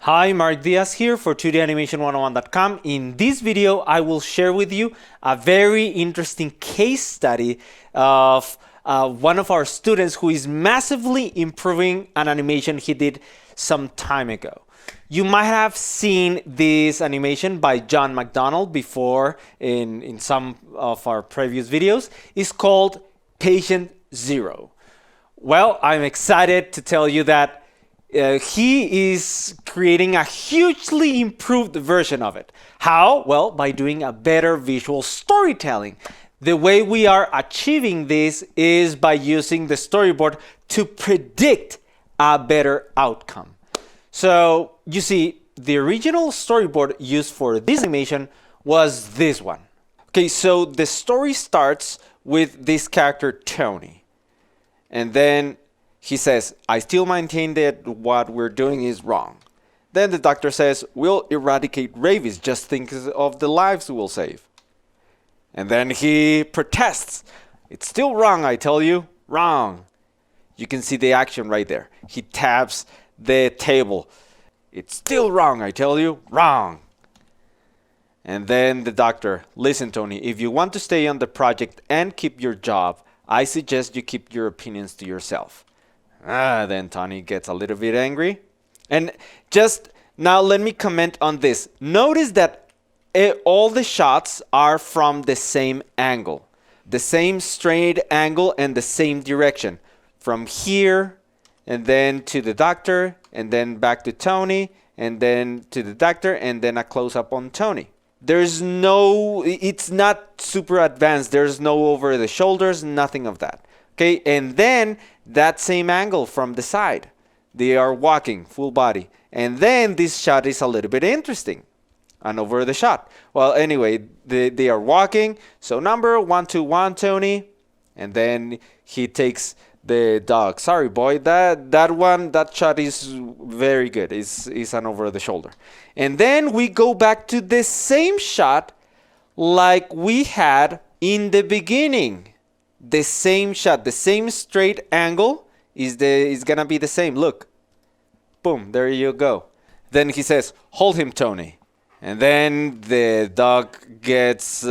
Hi, Mark Diaz here for 2danimation101.com. In this video, I will share with you a very interesting case study of one of our students who is massively improving an animation he did some time ago. You might have seen this animation by John McDonald before in some of our previous videos. It's called Patient Zero. Well, I'm excited to tell you that he is creating a hugely improved version of it. How? Well, by doing a better visual storytelling. The way we are achieving this is by using the storyboard to predict a better outcome. So you see, the original storyboard used for this animation was this one. Okay, so the story starts with this character Tony. And then he says, I still maintain that what we're doing is wrong. Then the doctor says, we'll eradicate rabies. Just think of the lives we'll save. And then he protests. It's still wrong, I tell you. Wrong. You can see the action right there. He taps the table. It's still wrong, I tell you. Wrong. And then the doctor, listen, Tony, if you want to stay on the project and keep your job, I suggest you keep your opinions to yourself. Then Tony gets a little bit angry. And just now let me comment on this. Notice that all the shots are from the same angle. The same straight angle and the same direction. From here, and then to the doctor, and then back to Tony, and then to the doctor, and then a close-up on Tony. It's not super advanced. There's no over the shoulders, nothing of that. Okay, and then that same angle from the side. They are walking full body. And then this shot is a little bit interesting. And over the shot. Well, anyway, they are walking. So number 121, Tony. And then he takes the dog. Sorry, boy, that shot is very good. It's an over the shoulder. And then we go back to the same shot like we had in the beginning. The same shot, the same straight angle is gonna be the same. Look, boom, there you go. Then he says, hold him, Tony. And then the dog gets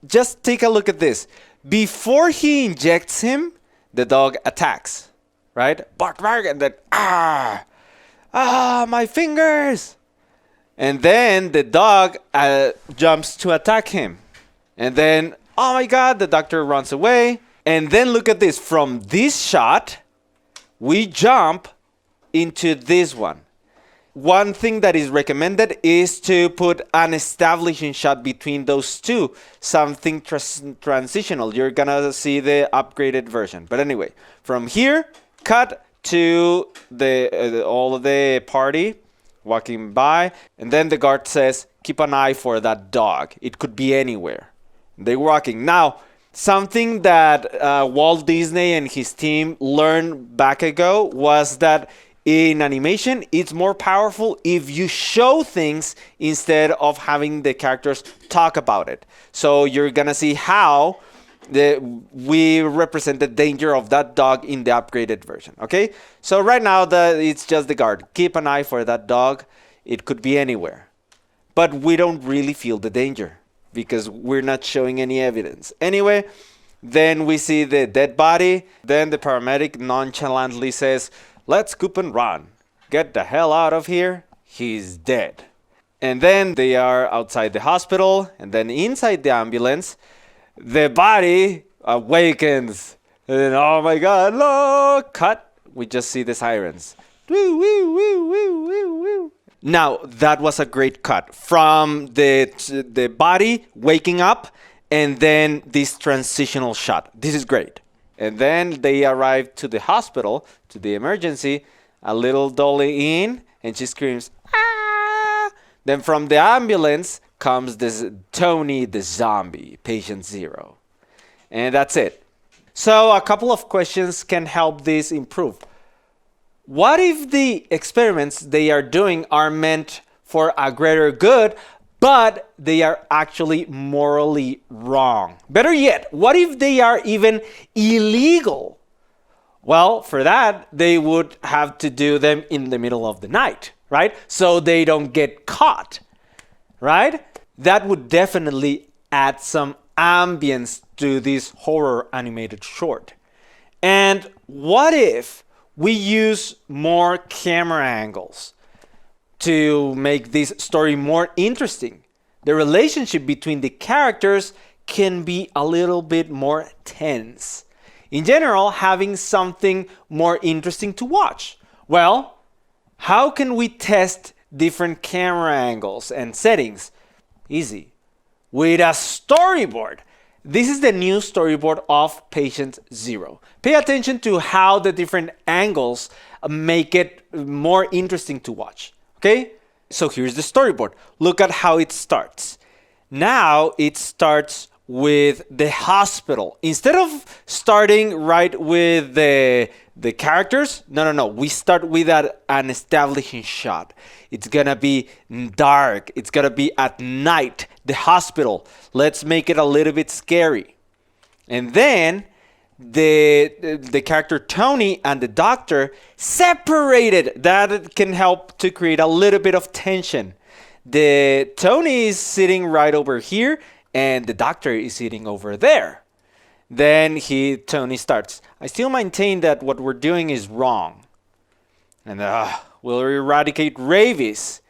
just take a look at this. Before he injects him, the dog attacks, right? Bark, bark, and then my fingers. And then the dog jumps to attack him, and then oh my God, the doctor runs away. And then look at this. From this shot, we jump into this one. One thing that is recommended is to put an establishing shot between those two. Something transitional. You're going to see the upgraded version. But anyway, from here, cut to all of the party walking by. And then the guard says, keep an eye for that dog. It could be anywhere. They're walking. Now, something that Walt Disney and his team learned back ago was that in animation, it's more powerful if you show things instead of having the characters talk about it. So you're going to see how we represent the danger of that dog in the upgraded version. Okay? So right now, it's just the guard. Keep an eye for that dog. It could be anywhere. But we don't really feel the danger, because we're not showing any evidence. Anyway, then we see the dead body. Then the paramedic nonchalantly says, let's scoop and run. Get the hell out of here. He's dead. And then they are outside the hospital. And then inside the ambulance, the body awakens. And oh my God, look, cut. We just see the sirens. Woo, woo, woo, woo, woo, woo. Now, that was a great cut from the body waking up and then this transitional shot. This is great. And then they arrive to the hospital, to the emergency, a little dolly in, and she screams, ah! Then from the ambulance comes this Tony the zombie, patient zero. And that's it. So a couple of questions can help this improve. What if the experiments they are doing are meant for a greater good, but they are actually morally wrong? Better yet, what if they are even illegal? Well, for that, they would have to do them in the middle of the night, right? So they don't get caught, right? That would definitely add some ambience to this horror animated short. And what if we use more camera angles to make this story more interesting? The relationship between the characters can be a little bit more tense. In general, having something more interesting to watch. Well, how can we test different camera angles and settings? Easy. With a storyboard. This is the new storyboard of Patient Zero. Pay attention to how the different angles make it more interesting to watch. Okay? So here's the storyboard. Look at how it starts. Now it starts with the hospital. Instead of starting right with the characters, no. We start with an establishing shot. It's gonna be dark. It's gonna be at night. The hospital. Let's make it a little bit scary. And then the character Tony and the doctor separated. That can help to create a little bit of tension. The Tony is sitting right over here, and the doctor is sitting over there. Then Tony starts. I still maintain that what we're doing is wrong. And we'll eradicate rabies.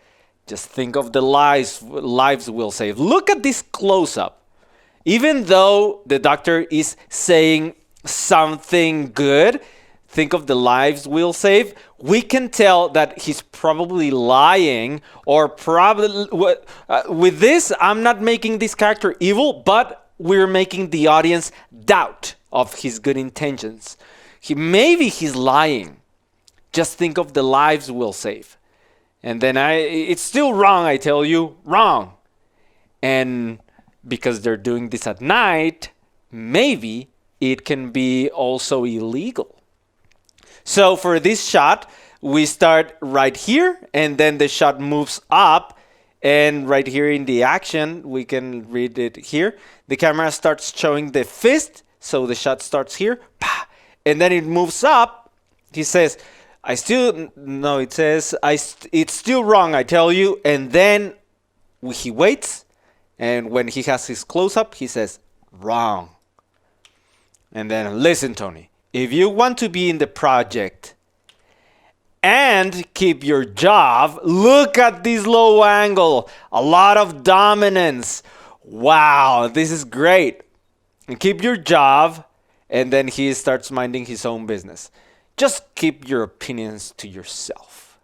Just think of the lives we'll save. Look at this close-up. Even though the doctor is saying something good, think of the lives we'll save, we can tell that he's probably lying, or probably with this, I'm not making this character evil, but we're making the audience doubt of his good intentions. Maybe he's lying. Just think of the lives we'll save. And then it's still wrong, I tell you, wrong. And because they're doing this at night, maybe it can be also illegal. So for this shot, we start right here, and then the shot moves up, and right here in the action, we can read it here. The camera starts showing the fist, so the shot starts here, and then it moves up. He says, it's still wrong, I tell you. And then he waits, and when he has his close-up, he says, wrong. And then, listen, Tony, if you want to be in the project and keep your job, look at this low angle. A lot of dominance. Wow, this is great. And keep your job, and then he starts minding his own business. Just keep your opinions to yourself.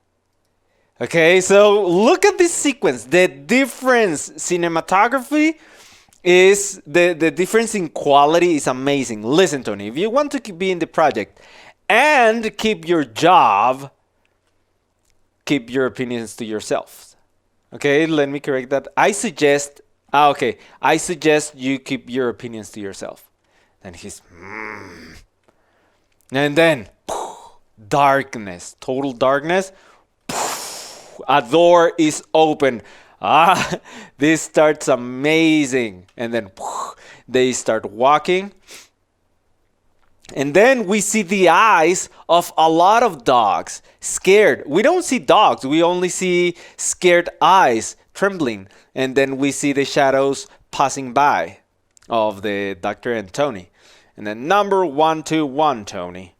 Okay, so look at this sequence. The difference, cinematography is, the difference in quality is amazing. Listen, Tony, if you want to be in the project and keep your job, keep your opinions to yourself. Okay, let me correct that. I suggest you keep your opinions to yourself. Then he's, and then, darkness, total darkness. A door is open. This starts amazing. And then they start walking. And then we see the eyes of a lot of dogs, scared. We don't see dogs. We only see scared eyes, trembling. And then we see the shadows passing by of the doctor and Tony. And then number 121, Tony.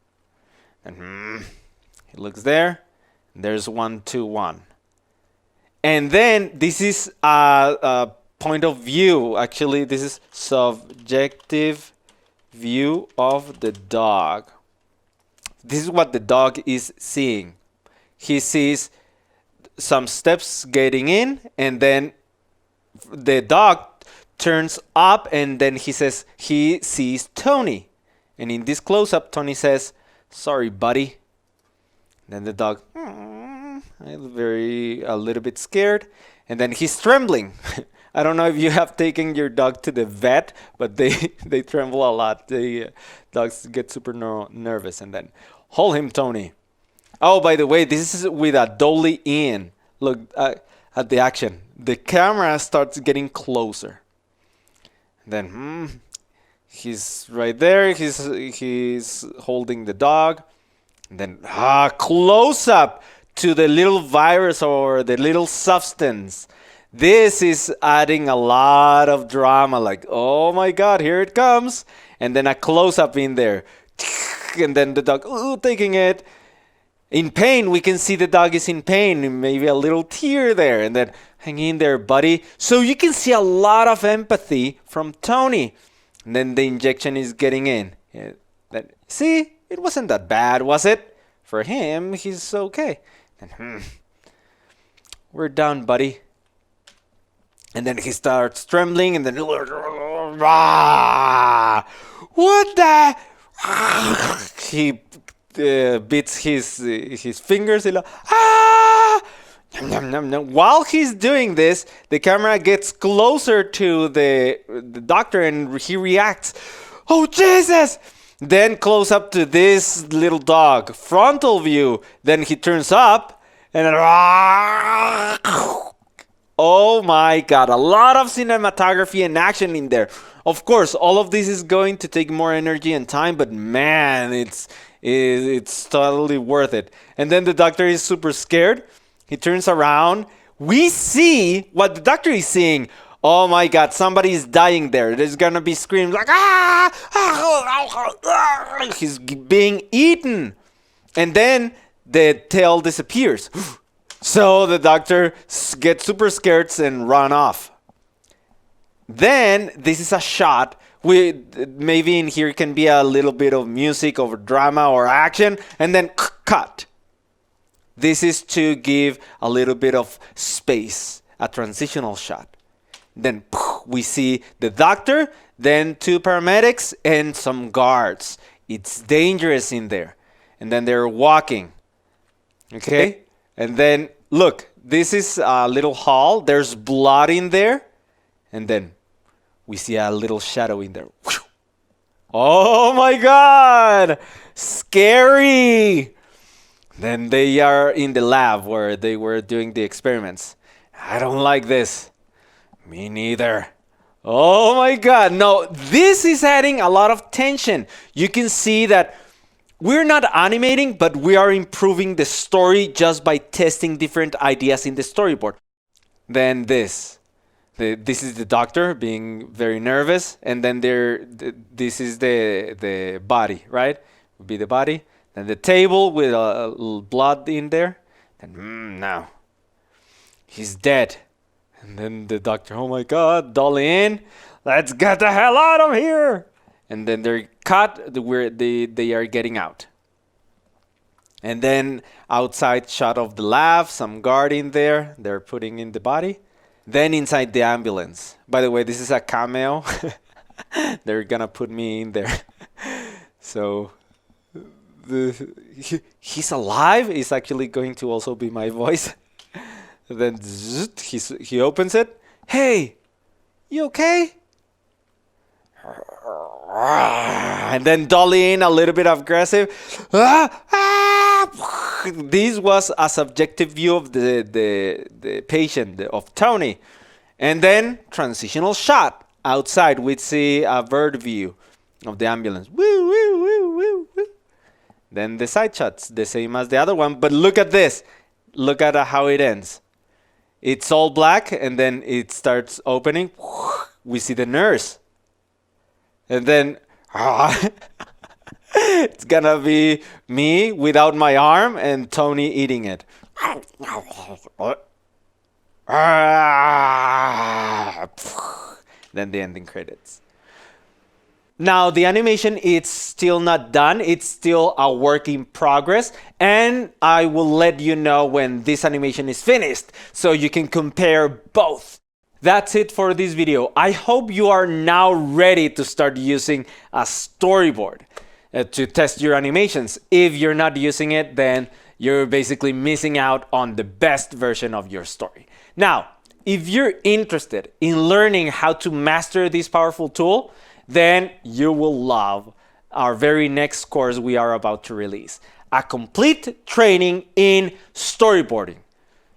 And he looks there. There's 121. And then this is a point of view. Actually, this is subjective view of the dog. This is what the dog is seeing. He sees some steps getting in, and then the dog turns up, and then he says he sees Tony. And in this close-up, Tony says, "Sorry, buddy." Then the dog, a little bit scared, and then he's trembling. I don't know if you have taken your dog to the vet, but they tremble a lot. Dogs get super nervous. And then, hold him, Tony. Oh, by the way, this is with a dolly in. Look at the action. The camera starts getting closer. Then He's right there. He's holding the dog. And then close up to the little virus or the little substance. This is adding a lot of drama. Like, oh my God, here it comes. And then a close up in there. And then the dog taking it. In pain, we can see the dog is in pain. Maybe a little tear there. And then hang in there, buddy. So you can see a lot of empathy from Tony. And then the injection is getting in. See, it wasn't that bad, was it? For him, he's okay. And, we're done, buddy. And then he starts trembling, and then what the? He beats his fingers. While he's doing this, the camera gets closer to the doctor, and he reacts. Oh Jesus! Then close up to this little dog, frontal view. Then he turns up, and then, oh my God, a lot of cinematography and action in there. Of course, all of this is going to take more energy and time, but man, it's totally worth it. And then the doctor is super scared. He turns around. We see what the doctor is seeing. Oh my God, somebody is dying there. There's gonna be screams like, he's being eaten. And then the tail disappears. So the doctor gets super scared and run off. Then this is a shot. Maybe in here can be a little bit of music or drama or action, and then cut. This is to give a little bit of space, a transitional shot. Then we see the doctor, then 2 paramedics and some guards. It's dangerous in there. And then they're walking. Okay? And then, look, this is a little hall. There's blood in there. And then we see a little shadow in there. Oh my God! Scary! Then they are in the lab where they were doing the experiments. I don't like this. Me neither. Oh my God. No, this is adding a lot of tension. You can see that we're not animating, but we are improving the story just by testing different ideas in the storyboard. Then this. This is the doctor being very nervous. And then this is the body, right? Would be the body. Then the table with a little blood in there. And now he's dead. And then the doctor, oh my God, dolly in. Let's get the hell out of here. And then they're cut where they are getting out. And then outside shot of the lab, some guard in there. They're putting in the body. Then inside the ambulance. By the way, this is a cameo. They're gonna put me in there. So he's alive. It's actually going to also be my voice. Then he opens it. Hey, you okay? And then dolly in a little bit aggressive. This was a subjective view of the patient, of Tony. And then transitional shot. Outside, we see a bird view of the ambulance. Woo, woo, woo, woo, woo. Then the side shots, the same as the other one. But look at this. Look at how it ends. It's all black, and then it starts opening. We see the nurse. And then it's gonna be me without my arm and Tony eating it. Then the ending credits. Now, the animation is still not done. It's still a work in progress. And I will let you know when this animation is finished so you can compare both. That's it for this video. I hope you are now ready to start using a storyboard to test your animations. If you're not using it, then you're basically missing out on the best version of your story. Now, if you're interested in learning how to master this powerful tool, then you will love our very next course we are about to release, a complete training in storyboarding.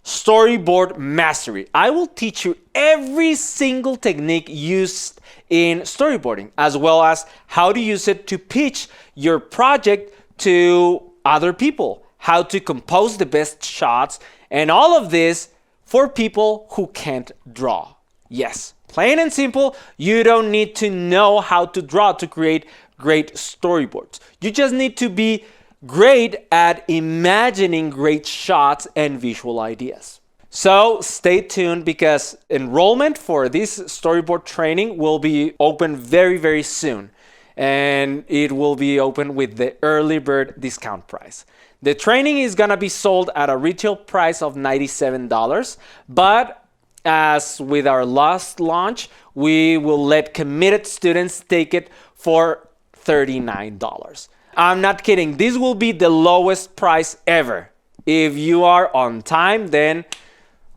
Storyboard Mastery. I will teach you every single technique used in storyboarding, as well as how to use it to pitch your project to other people, how to compose the best shots, and all of this for people who can't draw. Yes, plain and simple, you don't need to know how to draw to create great storyboards. You just need to be great at imagining great shots and visual ideas. So stay tuned, because enrollment for this storyboard training will be open very, very soon. And it will be open with the early bird discount price. The training is gonna be sold at a retail price of $97, but as with our last launch, we will let committed students take it for $39. I'm not kidding. This will be the lowest price ever. If you are on time, then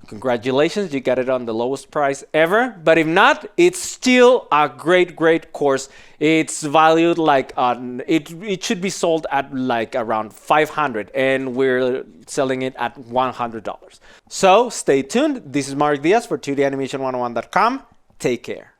congratulations, you got it on the lowest price ever. But if not, it's still a great course. It's valued like it should be sold at like around $500, and we're selling it at $100. So stay tuned. This is Mark Diaz for 2danimation101.com. Take care.